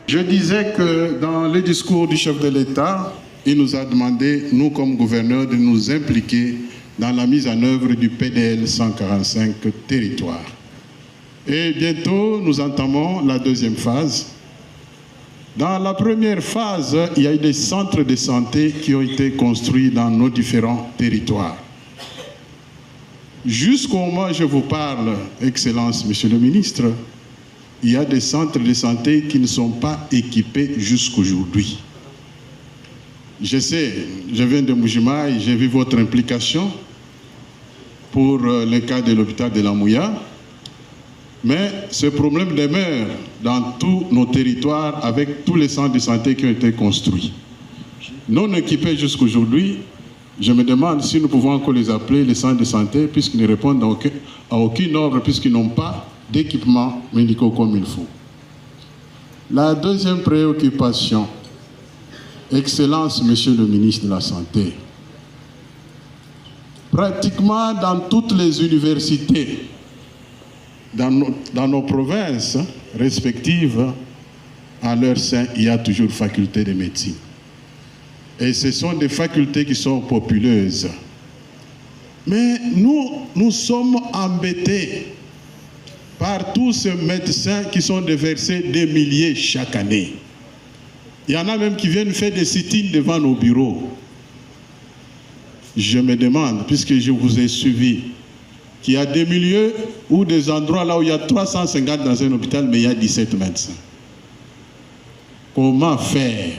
Je disais que dans le discours du chef de l'État, il nous a demandé, nous comme gouverneurs, de nous impliquer dans la mise en œuvre du PDL 145 territoires. Et bientôt, nous entamons la deuxième phase. Dans la première phase, il y a eu des centres de santé qui ont été construits dans nos différents territoires. Jusqu'au moment où je vous parle, Excellence, Monsieur le Ministre, il y a des centres de santé qui ne sont pas équipés jusqu'aujourd'hui. Je sais, je viens de Mbuji-Mayi, j'ai vu votre implication pour le cas de l'hôpital de la Mouya, mais ce problème demeure dans tous nos territoires avec tous les centres de santé qui ont été construits. Non équipés jusqu'aujourd'hui, je me demande si nous pouvons encore les appeler les centres de santé puisqu'ils ne répondent à aucune ordre, puisqu'ils n'ont pas d'équipements médicaux comme il faut. La deuxième préoccupation, Excellence, Monsieur le ministre de la Santé, pratiquement dans toutes les universités, dans nos provinces respectives, à leur sein, il y a toujours faculté de médecine. Et ce sont des facultés qui sont populeuses. Mais nous sommes embêtés par tous ces médecins qui sont déversés des milliers chaque année. Il y en a même qui viennent faire des sit-ins devant nos bureaux. Je me demande, puisque je vous ai suivi, qu'il y a des milieux ou des endroits là où il y a 350 dans un hôpital, mais il y a 17 médecins. Comment faire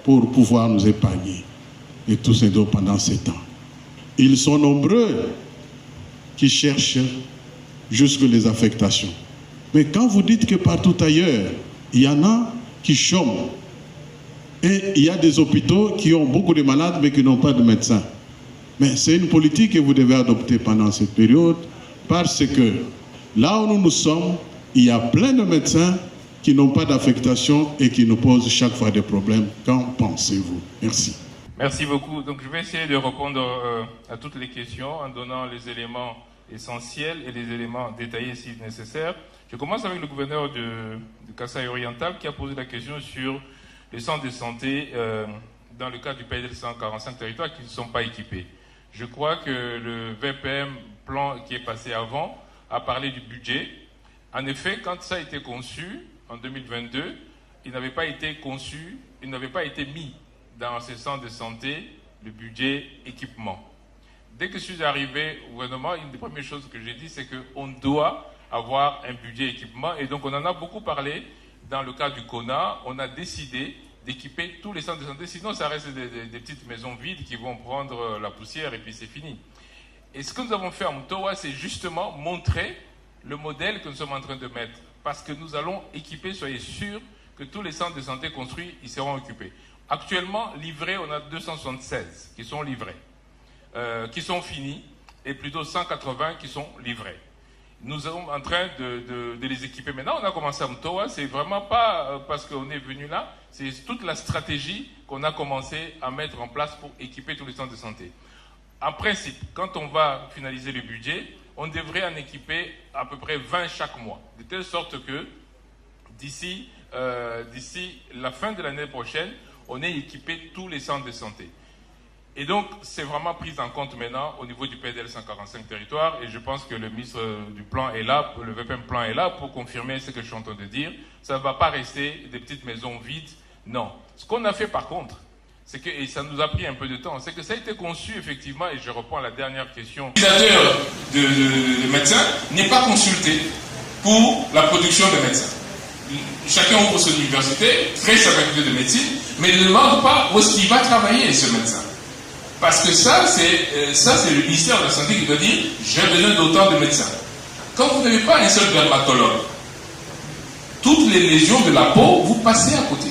pour pouvoir nous épargner et tous ces dos pendant 7 ans? Ils sont nombreux qui cherchent jusque les affectations. Mais quand vous dites que partout ailleurs, il y en a qui chôment, et il y a des hôpitaux qui ont beaucoup de malades mais qui n'ont pas de médecins. Mais c'est une politique que vous devez adopter pendant cette période, parce que là où nous sommes, il y a plein de médecins qui n'ont pas d'affectation et qui nous posent chaque fois des problèmes. Qu'en pensez-vous? Merci. Merci beaucoup. Donc je vais essayer de répondre à toutes les questions en donnant les éléments essentiels et les éléments détaillés si nécessaire. Je commence avec le gouverneur de Kasaï oriental qui a posé la question sur les centres de santé dans le cadre du PDL 145 territoires qui ne sont pas équipés. Je crois que le VPM plan qui est passé avant a parlé du budget. En effet, quand ça a été conçu en 2022, il n'avait pas été conçu, il n'avait pas été mis dans ces centres de santé le budget équipement. Dès que je suis arrivé au gouvernement, une des premières choses que j'ai dit, c'est qu'on doit avoir un budget équipement. Et donc, on en a beaucoup parlé dans le cas du CONA. On a décidé d'équiper tous les centres de santé. Sinon, ça reste des petites maisons vides qui vont prendre la poussière et puis c'est fini. Et ce que nous avons fait en Mtowa, c'est justement montrer le modèle que nous sommes en train de mettre. Parce que nous allons équiper, soyez sûrs, que tous les centres de santé construits, ils seront occupés. Actuellement, livrés, on a 276 qui sont livrés, qui sont finis, et plutôt 180 qui sont livrés. Nous sommes en train de les équiper. Maintenant, on a commencé à Mtowa, c'est vraiment pas parce qu'on est venu là, c'est toute la stratégie qu'on a commencé à mettre en place pour équiper tous les centres de santé. En principe, quand on va finaliser le budget, on devrait en équiper à peu près 20 chaque mois, de telle sorte que d'ici la fin de l'année prochaine, on ait équipé tous les centres de santé. Et donc, c'est vraiment pris en compte maintenant au niveau du PDL 145 territoires, et je pense que le ministre du Plan est là, le VPM Plan est là pour confirmer ce que je suis en train de dire. Ça ne va pas rester des petites maisons vides, non. Ce qu'on a fait par contre, c'est que, et ça nous a pris un peu de temps, c'est que ça a été conçu effectivement, et je reprends la dernière question. L'utilisateur de médecins n'est pas consulté pour la production de médecins. Chacun ouvre son université, crée sa faculté de médecine, mais ne demande pas où est-ce qu'il va travailler ce médecin. Parce que ça, c'est le ministère de la Santé qui doit dire « j'ai besoin d'autant de médecins ». Quand vous n'avez pas un seul dermatologue, toutes les lésions de la peau, vous passez à côté.